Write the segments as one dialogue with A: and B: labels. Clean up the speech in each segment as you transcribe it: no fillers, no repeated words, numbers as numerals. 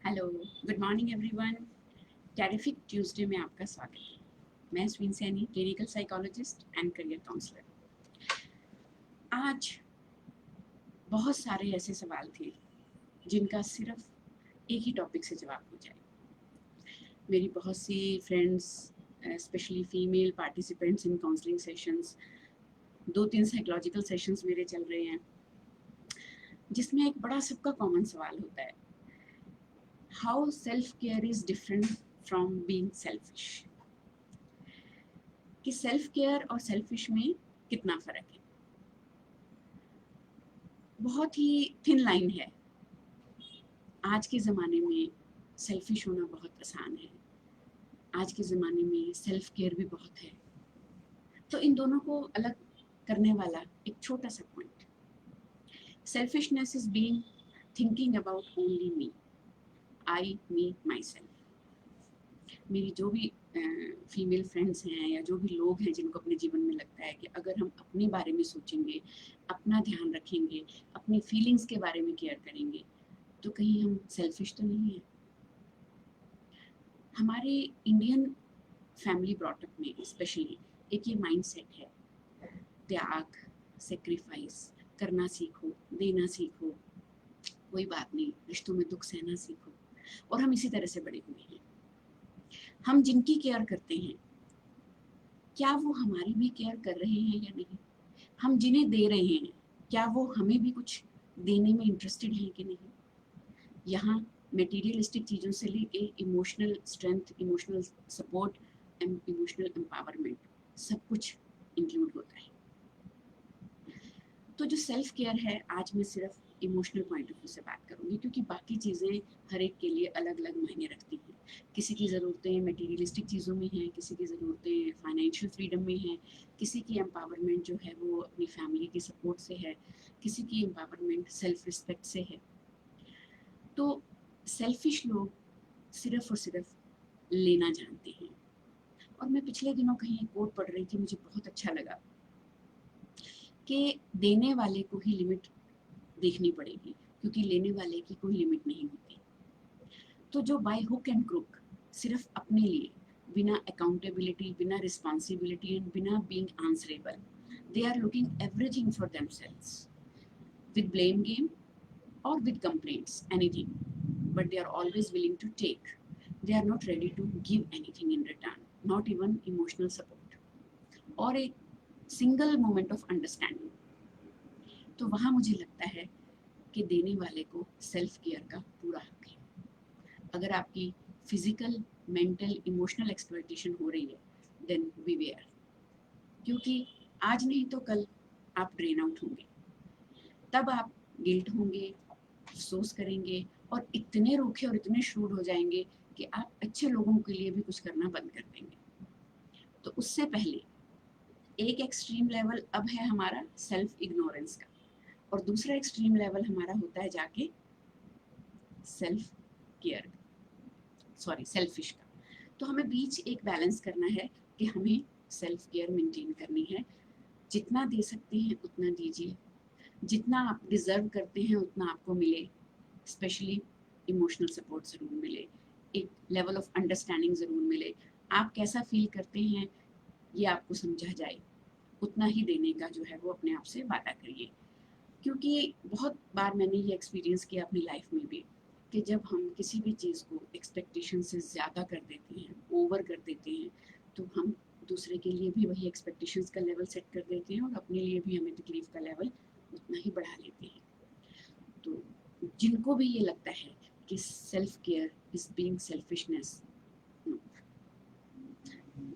A: Hello, good morning everyone. Terrific Tuesday में आपका स्वागत है। मैं Swin Saini, clinical psychologist and career counsellor. आज बहुत सारे ऐसे सवाल थे जिनका सिर्फ एक ही टॉपिक से जवाब हो जाए। मेरी बहुत सी friends, specially female participants in counselling sessions, 2-3 psychological sessions मेरे चल रहे हैं, जिसमें एक बड़ा सबका कॉमन सवाल होता है, how self care is different from being selfish. कि सेल्फ केयर और सेल्फिश में कितना फ़र्क है। बहुत ही थिन लाइन है। आज के ज़माने में सेल्फिश होना बहुत आसान है, आज के ज़माने में सेल्फ केयर भी बहुत है। तो इन दोनों को अलग करने वाला एक छोटा सा point, selfishness is being thinking about only me, I me my self. मेरी जो भी फीमेल फ्रेंड्स हैं या जो भी लोग हैं जिनको अपने जीवन में लगता है कि अगर हम अपने बारे में सोचेंगे, अपना ध्यान रखेंगे, अपनी फीलिंग्स के बारे में केयर करेंगे, तो कहीं हम सेल्फिश तो नहीं है। हमारे इंडियन फैमिली ब्रॉटअप में स्पेशली एक ये माइंडसेट है, त्याग, सेक्रीफाइस करना सीखो, देना सीखो, कोई बात नहीं, रिश्तों में दुख सहना सीखो। और हम इसी तरह से बड़े हुए हैं। हम जिनकी केयर करते हैं, क्या वो हमारी भी केयर कर रहे हैं या नहीं? हम जिन्हें दे रहे हैं, क्या वो हमें भी कुछ देने में इंटरेस्टेड हैं कि नहीं? यहाँ मटेरियलिस्टिक चीज़ों से लेके emotional strength, emotional support, emotional empowerment, सब कुछ इंक्लूड होता है। तो जो सेल्फ केयर है, आज मैं सिर्फ इमोशनल पॉइंट ऑफ व्यू से बात करूंगी, क्योंकि बाकी चीज़ें हर एक के लिए अलग अलग मायने रखती हैं। किसी की ज़रूरतें मटेरियलिस्टिक चीज़ों में हैं, किसी की ज़रूरतें फाइनेंशियल फ्रीडम में हैं, किसी की एम्पावरमेंट जो है वो अपनी फैमिली के सपोर्ट से है, किसी की एम्पावरमेंट सेल्फ रिस्पेक्ट से है। तो सेल्फिश लोग सिर्फ और सिर्फ लेना जानते हैं। और मैं पिछले दिनों कहीं एक कोट पढ़ रही थी, मुझे बहुत अच्छा लगा कि देने वाले को ही लिमिट देखनी पड़ेगी, क्योंकि लेने वाले की कोई लिमिट नहीं होती। तो जो बाय हुक एंड क्रुक सिर्फ अपने लिए, बिना अकाउंटेबिलिटी, बिना रिस्पॉन्सिबिलिटी एंड बिना being answerable, they are looking everything for themselves with blame game or with complaints, anything, but they are always willing to take. They are not ready to give anything in return, not even emotional support or a single moment of understanding. तो वहाँ मुझे लगता है कि देने वाले को self care का पूरा हक है। अगर आपकी फिजिकल, मेंटल, इमोशनल एक्सप्लॉयटेशन हो रही है, देन बीवेयर, क्योंकि आज नहीं तो कल आप ड्रेन आउट होंगे। तब आप गिल्ट होंगे, अफसोस करेंगे और इतने रूखे और इतने शूड हो जाएंगे कि आप अच्छे लोगों के लिए भी कुछ करना बंद कर देंगे। तो उससे पहले एक एक्सट्रीम लेवल अब है हमारा सेल्फ इग्नोरेंस का, और दूसरा एक्सट्रीम लेवल हमारा होता है जाके सेल्फ केयर, सॉरी सेल्फिश का। तो हमें बीच एक बैलेंस करना है कि हमें सेल्फ केयर मेंटेन करनी है। जितना दे सकते हैं उतना दीजिए, जितना आप डिज़र्व करते हैं उतना आपको मिले, स्पेशली इमोशनल सपोर्ट ज़रूर मिले, एक लेवल ऑफ अंडरस्टैंडिंग ज़रूर मिले। आप कैसा फील करते हैं ये आपको समझा जाए, उतना ही देने का जो है वो अपने आप से वादा करिए। क्योंकि बहुत बार मैंने ये एक्सपीरियंस किया अपनी लाइफ में भी कि जब हम किसी भी चीज़ को एक्सपेक्टेशन से ज़्यादा कर देते हैं, ओवर कर देते हैं, तो हम दूसरे के लिए भी वही एक्सपेक्टेशंस का लेवल सेट कर देते हैं और अपने लिए भी हमें तकलीफ़ का लेवल उतना ही बढ़ा लेते हैं। तो जिनको भी ये लगता है कि self care is being selfishness,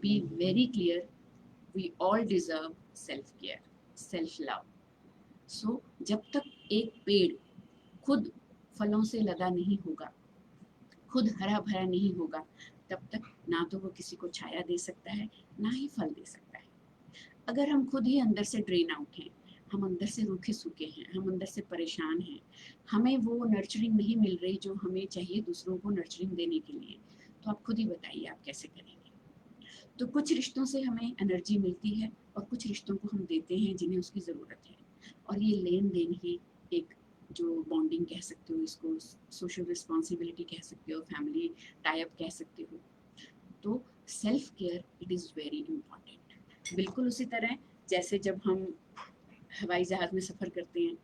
A: be very clear, we all deserve self care, self love. So जब तक एक पेड़ खुद फलों से लदा नहीं होगा, खुद हरा भरा नहीं होगा, तब तक ना तो वो किसी को छाया दे सकता है, ना ही फल दे सकता है। अगर हम खुद ही अंदर से ड्रेन आउट हैं, हम अंदर से रूखे सूखे हैं, हम अंदर से परेशान हैं, हमें वो नर्चरिंग नहीं मिल रही जो हमें चाहिए दूसरों को नर्चरिंग देने के लिए, तो आप खुद ही बताइए आप कैसे करेंगे। तो कुछ रिश्तों से हमें एनर्जी मिलती है और कुछ रिश्तों को हम देते हैं जिन्हें उसकी ज़रूरत है, और ये लेन देन ही एक जो बॉन्डिंग कह सकते हो, इसको सोशल रिस्पॉन्सिबिलिटी कह सकते हो, फैमिली टाई अप कह सकते हो। तो self care it is very important. बिल्कुल उसी तरह जैसे जब हम हवाई जहाज़ में सफ़र करते हैं,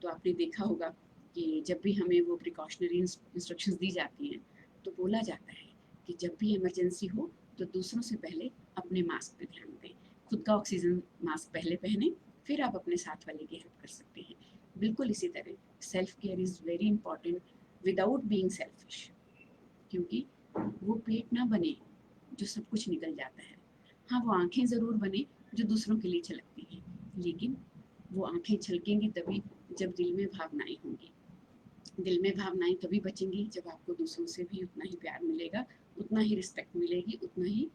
A: तो आपने देखा होगा कि जब भी हमें वो प्रिकॉशनरी इंस्ट्रक्शंस दी जाती हैं, तो बोला जाता है कि जब भी इमरजेंसी हो तो दूसरों से पहले अपने मास्क पे ध्यान दें, खुद का ऑक्सीजन मास्क पहले पहने, फिर आप अपने साथ वाले की हेल्प कर सकते हैं। बिल्कुल इसी तरह self care is very important without being selfish, क्योंकि वो पेट ना बने जो सब कुछ निकल जाता है। हाँ, वो आँखें ज़रूर बने जो दूसरों के लिए छलकती हैं, लेकिन वो आँखें छलकेंगी तभी जब दिल में भावनाएँ होंगी। दिल में भावनाएँ तभी बचेंगी जब आपको दूसरों से भी उतना ही प्यार मिलेगा, उतना ही रिस्पेक्ट मिलेगी, उतना ही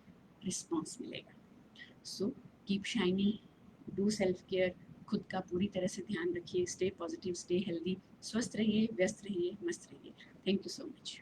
A: रिस्पॉन्स मिलेगा। So keep shining, do self care, खुद का पूरी तरह से ध्यान रखिए, स्टे पॉजिटिव, स्टे हेल्दी, स्वस्थ रहिए, व्यस्त रहिए, मस्त रहिए। Thank you so much.